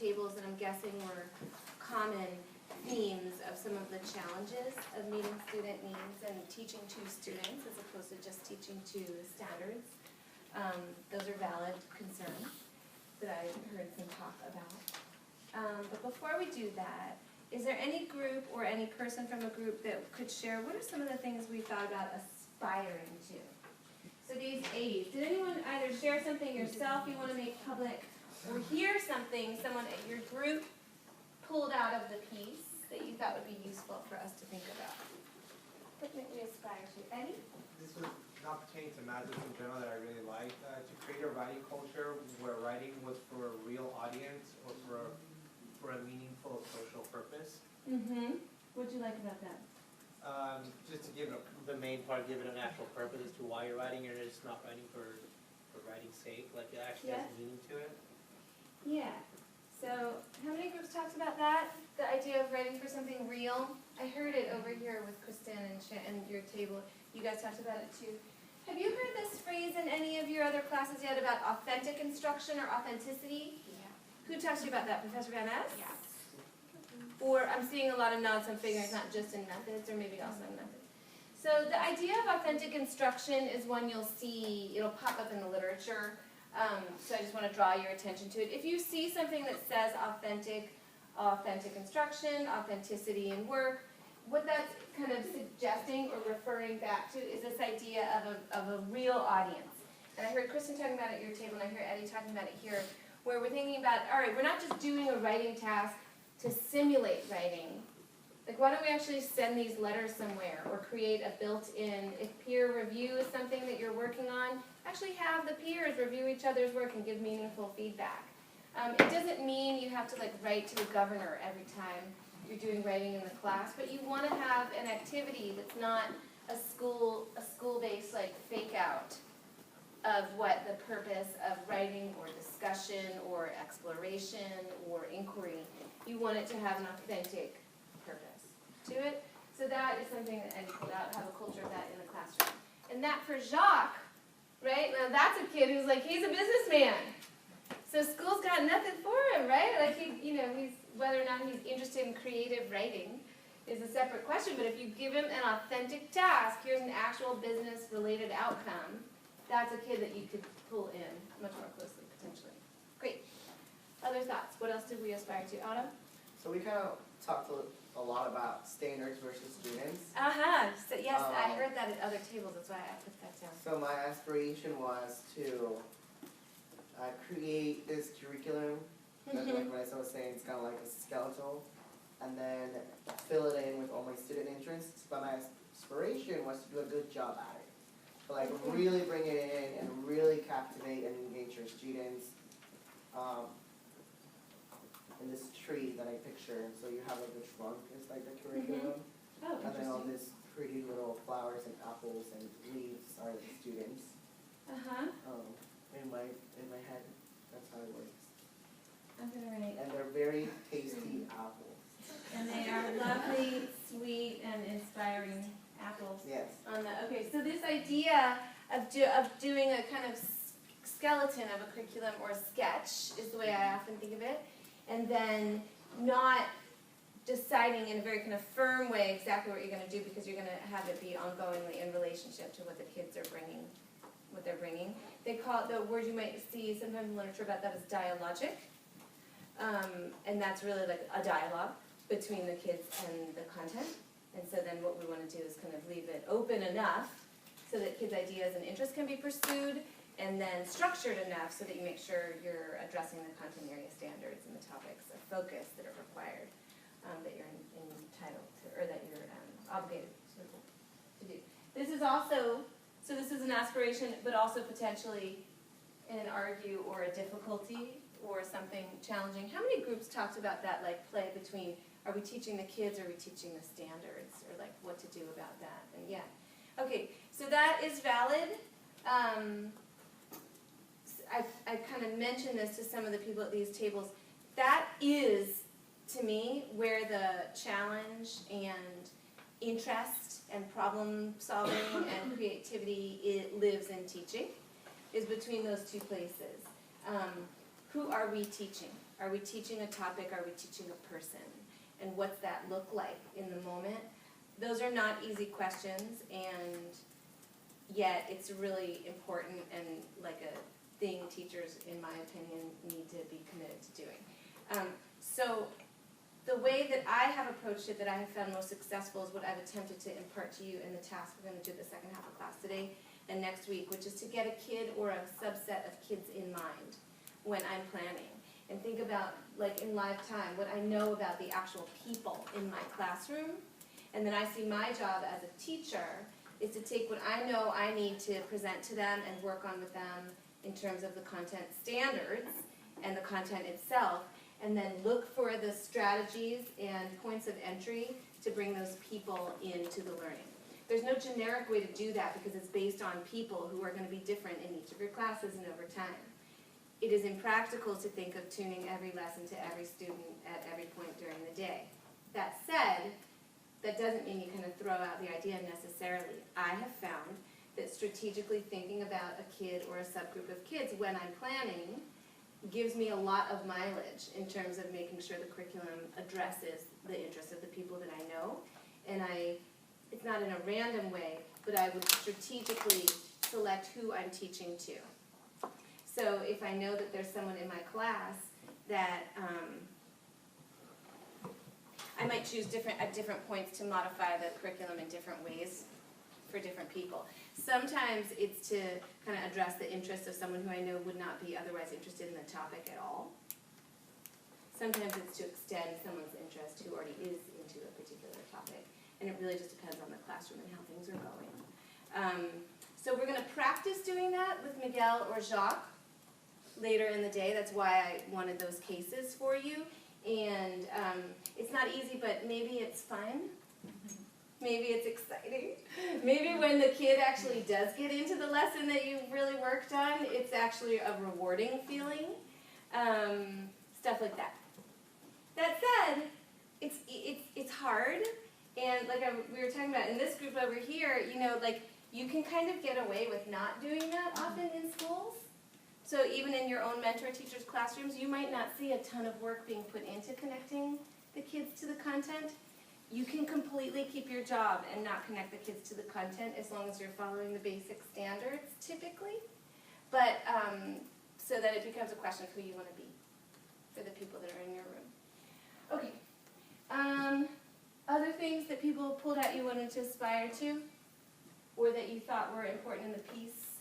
tables that I'm guessing were common themes of some of the challenges of meeting student needs and teaching to students as opposed to just teaching to standards. Those are valid concerns that I heard some talk about. But before we do that, is there any group or any person from a group that could share what are some of the things we thought about aspiring to? So these A's, did anyone either share something yourself you want to make public or hear something someone at your group pulled out of the piece that you thought would be useful for us to think about? What might we aspire to? Eddie? This was an opportunity to Mathis in general that I really liked, to create a writing culture where writing was for a real audience or for a meaningful social purpose. Mm-hmm. What'd you like about that? Just to give the main part, give it an actual purpose as to why you're writing, and it's not writing for writing's sake, like it actually has meaning to it. Yeah. So, how many groups talked about that? The idea of writing for something real? I heard it over here with Kristen and your table. You guys talked about it too. Have you heard this phrase in any of your other classes yet about authentic instruction or authenticity? Yeah. Who talked to you about that? Professor Van Ness? Yeah. Or I'm seeing a lot of nods, so I'm figuring it's not just in methods, or maybe also in methods. So the idea of authentic instruction is one you'll see, it'll pop up in the literature. So I just want to draw your attention to it. If you see something that says authentic instruction, authenticity in work, what that's kind of suggesting or referring back to is this idea of a real audience. And I heard Kristen talking about it at your table, and I hear Eddie talking about it here, where we're thinking about, all right, we're not just doing a writing task to simulate writing. Like, why don't we actually send these letters somewhere or create a built-in, if peer review is something that you're working on, actually have the peers review each other's work and give meaningful feedback. It doesn't mean you have to like write to the governor every time you're doing writing in the class, but you want to have an activity that's not a school-based like fake out of what the purpose of writing or discussion or exploration or inquiry. You want it to have an authentic purpose to it. So that is something that Eddie pulled out, have a culture of that in the classroom. And that for Jacques, right? Now that's a kid who's like, he's a businessman. So school's got nothing for him, right? Like he's whether or not he's interested in creative writing is a separate question. But if you give him an authentic task, here's an actual business related outcome, that's a kid that you could pull in much more closely, potentially. Great. Other thoughts? What else did we aspire to? Autumn? So we kind of talked a lot about standards versus students. So yes, I heard that at other tables. That's why I put that down. So my aspiration was to create this curriculum. Like what I was saying, it's kind of like a skeletal, and then fill it in with all my student interests. But my aspiration was to do a good job at it. So like really bring it in and really captivate and engage your students. In this tree that I picture, so you have like the trunk is like the curriculum, Oh, and then all interesting. these pretty little flowers and apples and leaves are the students. In my head, that's how it works. I'm gonna write. And they're very tasty apples. And they are lovely, sweet, and inspiring apples. Yes. Okay, so this idea of doing a kind of skeleton of a curriculum or a sketch is the way I often think of it, and then not deciding in a very kind of firm way exactly what you're going to do because you're going to have it be ongoingly in relationship to what the kids are bringing, what they're bringing. They call it, the word you might see sometimes in literature about that is dialogic, and that's really like a dialogue between the kids and the content. And so then what we want to do is kind of leave it open enough so that kids' ideas and interests can be pursued, and then structured enough so that you make sure you're addressing the content area standards and the topics of focus that are required, that you're entitled to, or that you're obligated to do. This is also, so this is an aspiration, but also potentially an argue or a difficulty or something challenging. How many groups talked about that, like play between, are we teaching the kids or are we teaching the standards, or like what to do about that? And yeah. Okay, so that is valid. I kind of mentioned this to some of the people at these tables. That is, to me, where the challenge and interest and problem solving and creativity lives in teaching, is between those two places. Who are we teaching? Are we teaching a topic? Are we teaching a person? And what's that look like in the moment? Those are not easy questions, and yet it's really important and like a thing teachers, in my opinion, need to be committed to doing. So the way that I have approached it, that I have found most successful, is what I've attempted to impart to you in the task we're going to do the second half of class today and next week, which is to get a kid or a subset of kids in mind when I'm planning. And think about, like in live time, what I know about the actual people in my classroom. And then I see my job as a teacher is to take what I know I need to present to them and work on with them in terms of the content standards and the content itself, and then look for the strategies and points of entry to bring those people into the learning. There's no generic way to do that because it's based on people who are going to be different in each of your classes and over time. It is impractical to think of tuning every lesson to every student at every point during the day. That said, that doesn't mean you kind of throw out the idea necessarily. I have found that strategically thinking about a kid or a subgroup of kids when I'm planning gives me a lot of mileage in terms of making sure the curriculum addresses the interests of the people that I know. And it's not in a random way, but I would strategically select who I'm teaching to. So if I know that there's someone in my class that I might choose at different points to modify the curriculum in different ways for different people. Sometimes it's to kind of address the interests of someone who I know would not be otherwise interested in the topic at all. Sometimes it's to extend someone's interest who already is into a particular topic. And it really just depends on the classroom and how things are going. So we're going to practice doing that with Miguel or Jacques later in the day. That's why I wanted those cases for you. And it's not easy, but maybe it's fun. Maybe it's exciting. Maybe when the kid actually does get into the lesson that you've really worked on, it's actually a rewarding feeling. Stuff like that. That said, it's hard. And like we were talking about in this group over here, like you can kind of get away with not doing that often in schools. So even in your own mentor teachers' classrooms, you might not see a ton of work being put into connecting the kids to the content. You can completely keep your job and not connect the kids to the content as long as you're following the basic standards, typically. But so that it becomes a question of who you want to be for the people that are in your room. Okay. Other things that people pulled out you wanted to aspire to, or that you thought were important in the piece,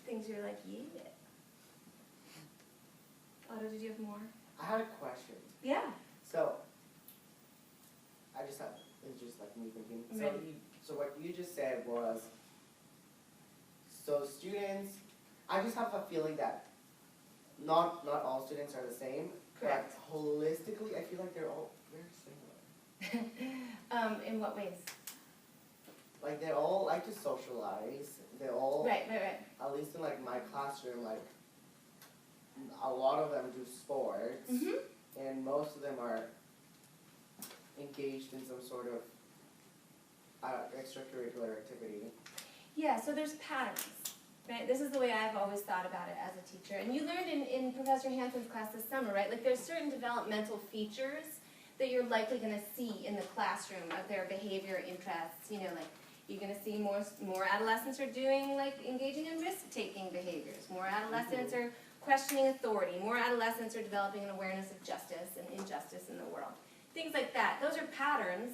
things you're like, yeah. Otto, did you have more? I had a question. Yeah. So, it's just like me thinking. So what you just said was, so students, I just have a feeling that not all students are the same. Correct. But holistically, I feel like they're all very similar. In what ways? Like they all like to socialize. They all, Right. at least in like my classroom, like a lot of them do sports, and most of them are engaged in some sort of extracurricular activity. Yeah, so there's patterns, right? This is the way I've always thought about it as a teacher. And you learned in Professor Hanson's class this summer, right? Like there's certain developmental features that you're likely going to see in the classroom of their behavior, interests. Like you're going to see more adolescents are doing like engaging in risk-taking behaviors. More adolescents are questioning authority. More adolescents are developing an awareness of justice and injustice in the world. Things like that. Those are patterns.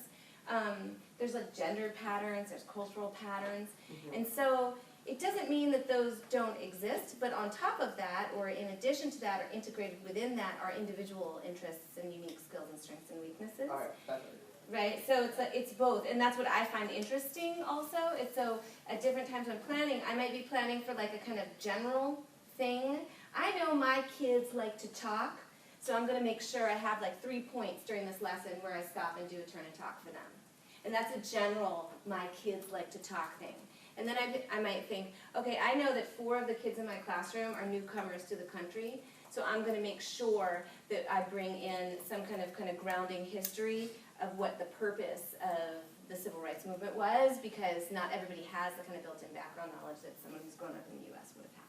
There's like gender patterns, there's cultural patterns. And so it doesn't mean that those don't exist, but on top of that, or in addition to that, or integrated within that, are individual interests and unique skills and strengths and weaknesses. All right, definitely. Right, so it's both, and that's what I find interesting also. It's so at different times when planning, I might be planning for like a kind of general thing. I know my kids like to talk, so I'm going to make sure I have like 3 points during this lesson where I stop and do a turn and talk for them. And that's a general, my kids like to talk thing. And then I might think, okay, I know that 4 of the kids in my classroom are newcomers to the country, so I'm going to make sure that I bring in some kind of grounding history of what the purpose of the civil rights movement was, because not everybody has the kind of built-in background knowledge that someone who's grown up in the U.S. would have had.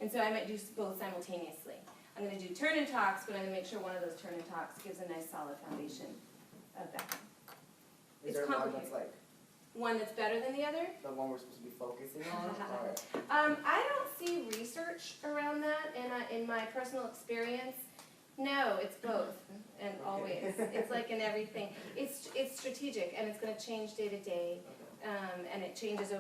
And so I might do both simultaneously. I'm gonna do turn and talks, but I'm gonna make sure one of those turn and talks gives a nice solid foundation of that. Is It's there one complicated. that's like, One that's better than the other? the one we're supposed to be focusing on, or? I don't see research around that in my personal experience. No, it's both and always. It's like in everything. It's strategic and it's gonna change day to day. And it changes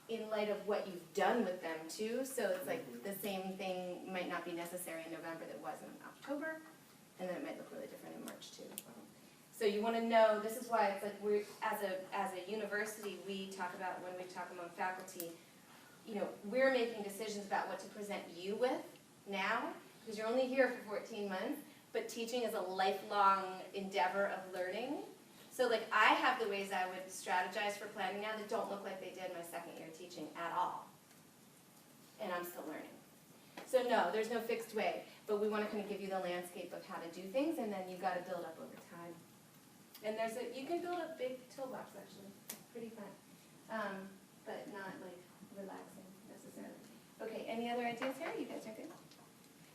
in light of what you've done with them too. So it's like the same thing might not be necessary in November that was in October, and then it might look really different in March too. So you want to know, this is why it's like we're, as a university, we talk about, when we talk among faculty, you know, we're making decisions about what to present you with now, because you're only here for 14 months, but teaching is a lifelong endeavor of learning. So like I have the ways I would strategize for planning now that don't look like they did my second year teaching at all. And I'm still learning. So no, there's no fixed way, but we want to kind of give you the landscape of how to do things, and then you've got to build up over time. And you can build a big toolbox actually, it's pretty fun, but not like relaxing necessarily. Okay, any other ideas here? You guys are good?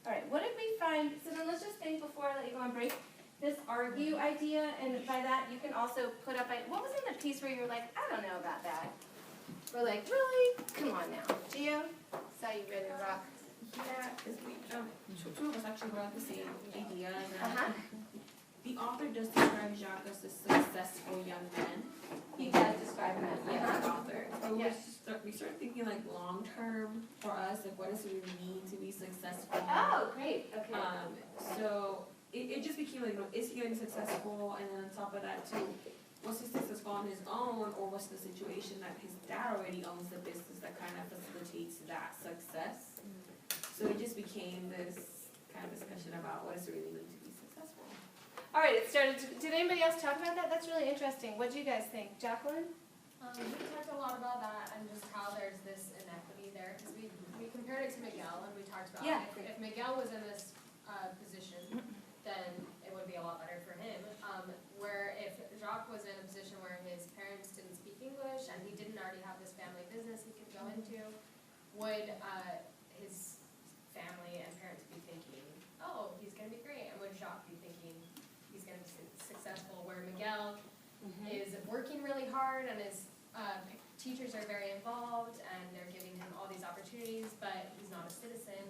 All right, what did we find? So then let's just think before I let you go on break. This argue idea, and by that you can also put up, what was in the piece where you were like, I don't know about that? We're like, really? Come on now. Gio, saw you ready to rock. Yeah, because two of us actually brought the same idea that Uh-huh. the author does describe Jacques as a successful young man. He does describe him as, Yeah, the author. So Yes. we start thinking like long term for us, like what does it really mean to be successful? Oh, great, okay. So it just became like, you know, is he going to be successful? And then on top of that too, was he successful on his own, or was the situation that his dad already owns the business that kind of facilitates that success? So it just became this kind of discussion about what does it really mean to be successful. All right, it started, did anybody else talk about that? That's really interesting. What do you guys think? Jacqueline? We talked a lot about that and just how there's this inequity there, because we compared it to Miguel and we talked about Yeah. if Miguel was in this position, then it would be a lot better for him. Where if Jacques was in a position where his parents didn't speak English and he didn't already have this family business he could go into, would his family and parents be thinking, oh, he's going to be great, and would Jacques be thinking he's going to be successful? Where Miguel is working really hard and his teachers are very involved and they're giving him all these opportunities, but he's not a citizen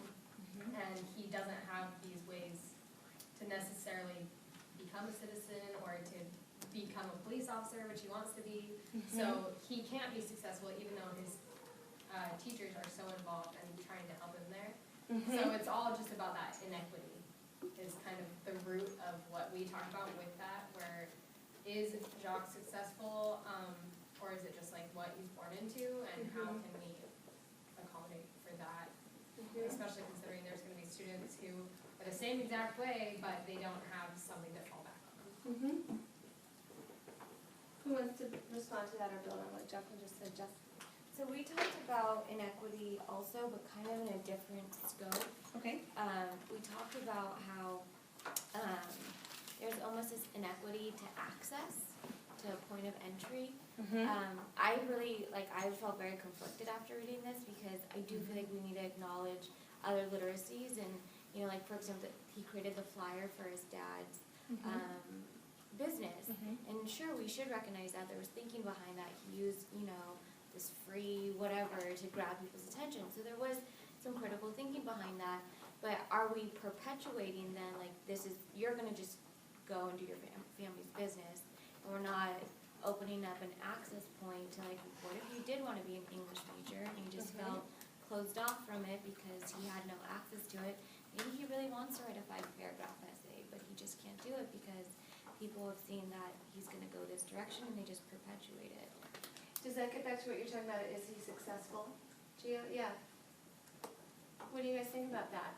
and he doesn't have these ways to necessarily become a citizen or to become a police officer, which he wants to be. So he can't be successful even though his teachers are so involved and trying to help him there. So it's all just about that inequity is kind of the root of what we talk about with that, where is Jacques successful, or is it just like what he's born into, and how can we accommodate for that, especially considering there's going to be students who are the same exact way, but they don't have something to fall back on. Who wants to respond to that or build on what Jacqueline just said? Jeff? So we talked about inequity also, but kind of in a different scope. Okay. We talked about how there's almost this inequity to access to a point of entry. I felt very conflicted after reading this because I do feel like we need to acknowledge other literacies and, you know, like for example, he created the flyer for his dad's business. And sure, we should recognize that there was thinking behind that. He used, you know, this free whatever to grab people's attention. So there was some critical thinking behind that. But are we perpetuating then, like, you're going to just go and do your family's business, and we're not opening up an access point to, like, what if you did want to be an English major and you just felt closed off from it because he had no access to it? Maybe he really wants to write a 5-paragraph essay, but he just can't do it because people have seen that he's going to go this direction and they just perpetuate it. Does that get back to what you're talking about? Is he successful? Gio? Yeah. What do you guys think about that?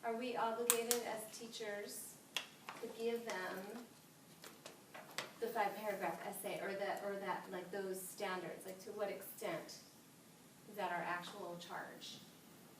Are we obligated as teachers to give them the 5-paragraph essay or that like those standards? Like to what extent is that our actual charge?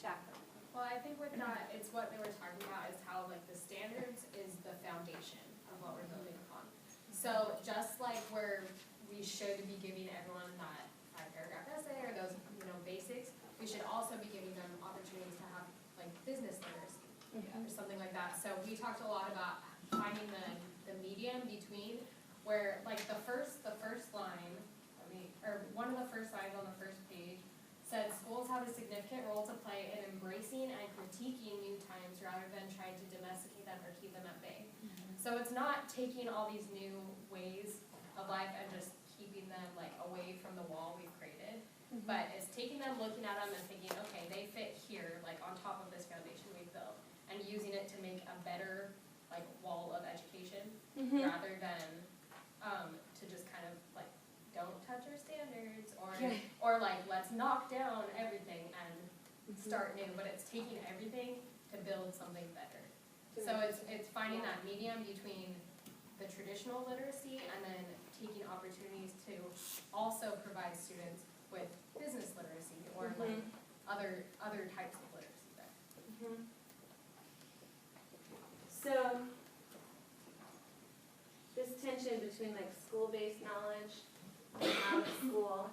Jacqueline? Well, I think with that, it's what they were talking about is how like the standards is the foundation of what we're building upon. So just like where we should be giving everyone that 5-paragraph essay or those, you know, basics, we should also be giving them opportunities to have like business literacy, or something like that. So we talked a lot about finding the medium between where, like, the first line, one of the first lines on the first page said schools have a significant role to play in embracing and critiquing new times rather than trying to domesticate them or keep them at bay. So it's not taking all these new ways of life and just keeping them like away from the wall we've created, but it's taking them, looking at them and thinking, okay, they fit here, like on top of this foundation we've built, and using it to make a better like wall of education rather than to just kind of like don't touch our standards or like let's knock down everything and start new, but it's taking everything to build something better. So it's finding that medium between the traditional literacy and then taking opportunities to also provide students with business literacy or like other types of literacy there. So, this tension between like school-based knowledge and out of school.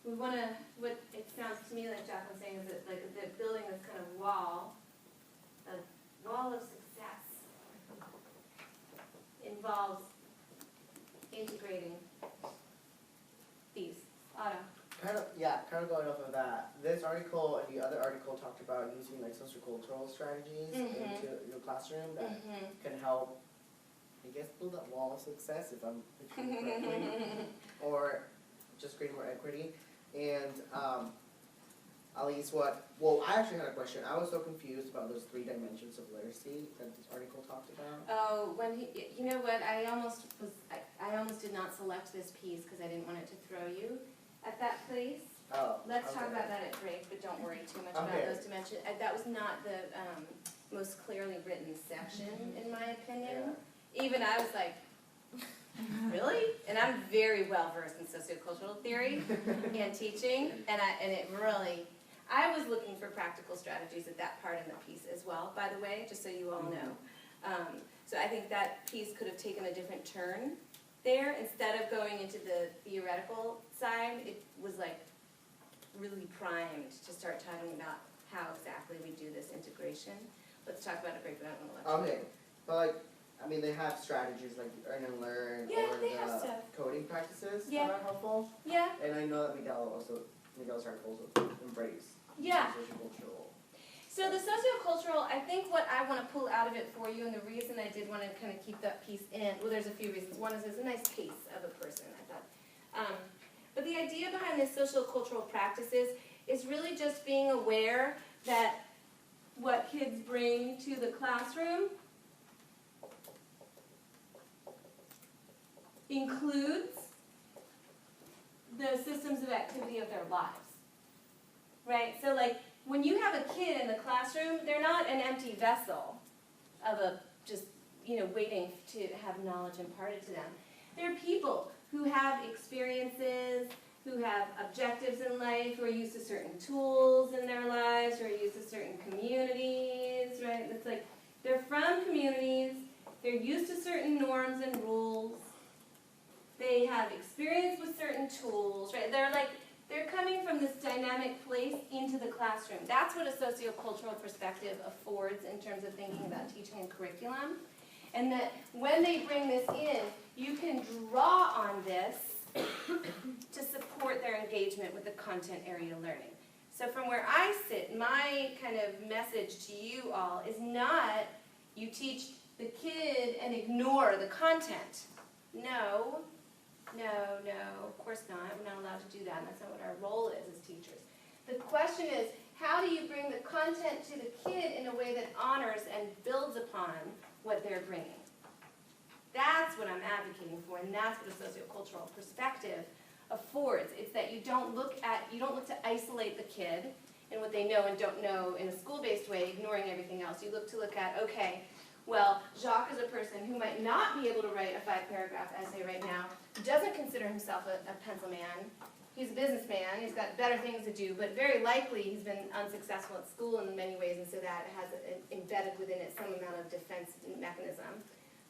We wanna, what it sounds to me like Jack was saying is that like the building this kind of wall of success involves integrating these. Otto. Kind of going off of that, this article and the other article talked about using like sociocultural strategies into your classroom that can help, I guess, build that wall of success, if I'm picturing it correctly, or just create more equity. And at least I actually had a question. I was so confused about those 3 dimensions of literacy that this article talked about. Oh, you know what, I almost did not select this piece because I didn't want it to throw you at that place. Oh, Let's okay. talk about that at break, but don't worry too much about Okay. those dimensions. That was not the most clearly written section, in my opinion. Even I was like, really? And I'm very well versed in sociocultural theory and teaching, and it really, I was looking for practical strategies at that part in the piece as well, by the way, just so you all know. So I think that piece could have taken a different turn there. Instead of going into the theoretical side, it was like really primed to start talking about how exactly we do this integration. Let's talk about it, break it out in the lecture. Okay, but like, I mean, they have strategies like earn and learn Yeah, or they have the stuff. coding practices Yeah. that are helpful. Yeah, And I know that Miguel's articles embrace yeah. sociocultural. So the sociocultural, I think what I want to pull out of it for you, and the reason I did want to kind of keep that piece in, well, there's a few reasons. One is there's a nice case of a person, I thought. But the idea behind this sociocultural practices is really just being aware that what kids bring to the classroom includes the systems of activity of their lives. Right? So like, when you have a kid in the classroom, they're not an empty vessel of waiting to have knowledge imparted to them. They're people who have experiences, who have objectives in life, who are used to certain tools in their lives, who are used to certain communities, right? It's like, they're from communities, they're used to certain norms and rules, they have experience with certain tools, right? They're coming from this dynamic place into the classroom. That's what a sociocultural perspective affords in terms of thinking about teaching and curriculum. And that when they bring this in, you can draw on this to support their engagement with the content area learning. So from where I sit, my kind of message to you all is not you teach the kid and ignore the content. No, of course not. We're not allowed to do that, and that's not what our role is as teachers. The question is, how do you bring the content to the kid in a way that honors and builds upon what they're bringing? That's what I'm advocating for, and that's what a sociocultural perspective affords. It's that you don't look to isolate the kid in what they know and don't know in a school-based way, ignoring everything else. You look at, okay, well, Jacques is a person who might not be able to write a 5-paragraph essay right now, doesn't consider himself a pencil man. He's a businessman, he's got better things to do, but very likely he's been unsuccessful at school in many ways, and so that has embedded within it some amount of defense mechanism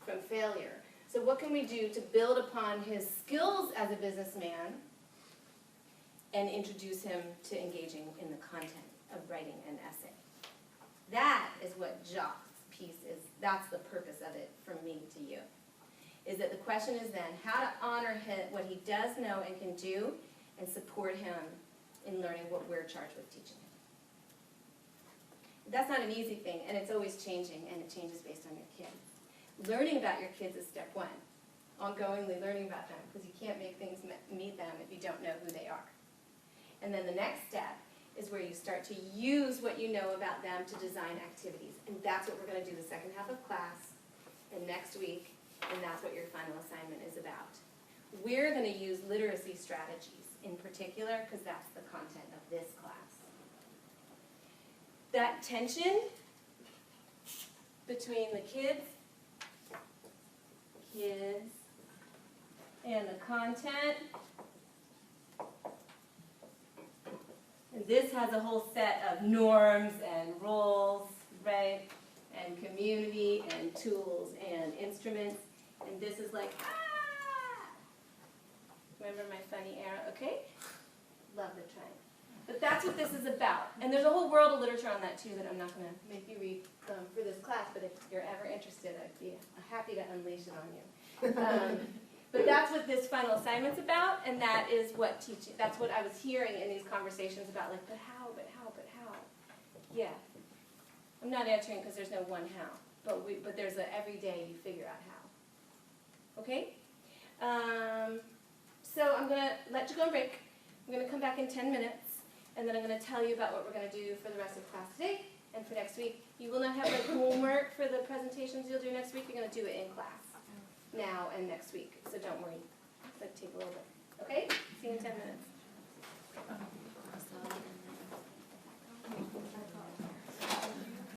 from failure. So what can we do to build upon his skills as a businessman and introduce him to engaging in the content of writing an essay? That is what Jacques' piece is. That's the purpose of it from me to you. Is that the question is then how to honor what he does know and can do and support him in learning what we're charged with teaching him. That's not an easy thing, and it's always changing, and it changes based on your kids. Learning about your kids is step one. Ongoingly learning about them, because you can't make things meet them if you don't know who they are. And then the next step is where you start to use what you know about them to design activities. And that's what we're going to do the second half of class and next week, and that's what your final assignment is about. We're going to use literacy strategies in particular, because that's the content of this class. That tension between the kids and the content. And this has a whole set of norms and rules, right? And community and tools and instruments. And this is like, ah! Remember my funny arrow? Okay? Love the triangle. But that's what this is about. And there's a whole world of literature on that too that I'm not going to make you read for this class, but if you're ever interested, I'd be happy to unleash it on you. But that's what this final assignment's about, and that is what teaching, that's what I was hearing in these conversations about, like, but how? Yeah. I'm not answering because there's no one how, but there's a every day you figure out how. Okay? So I'm going to let you go on break. I'm going to come back in 10 minutes. And then I'm going to tell you about what we're going to do for the rest of class today and for next week. You will not have like homework for the presentations you'll do next week. You're going to do it in class now and next week. So don't worry. It's going to take a little bit. Okay? See you in 10 minutes.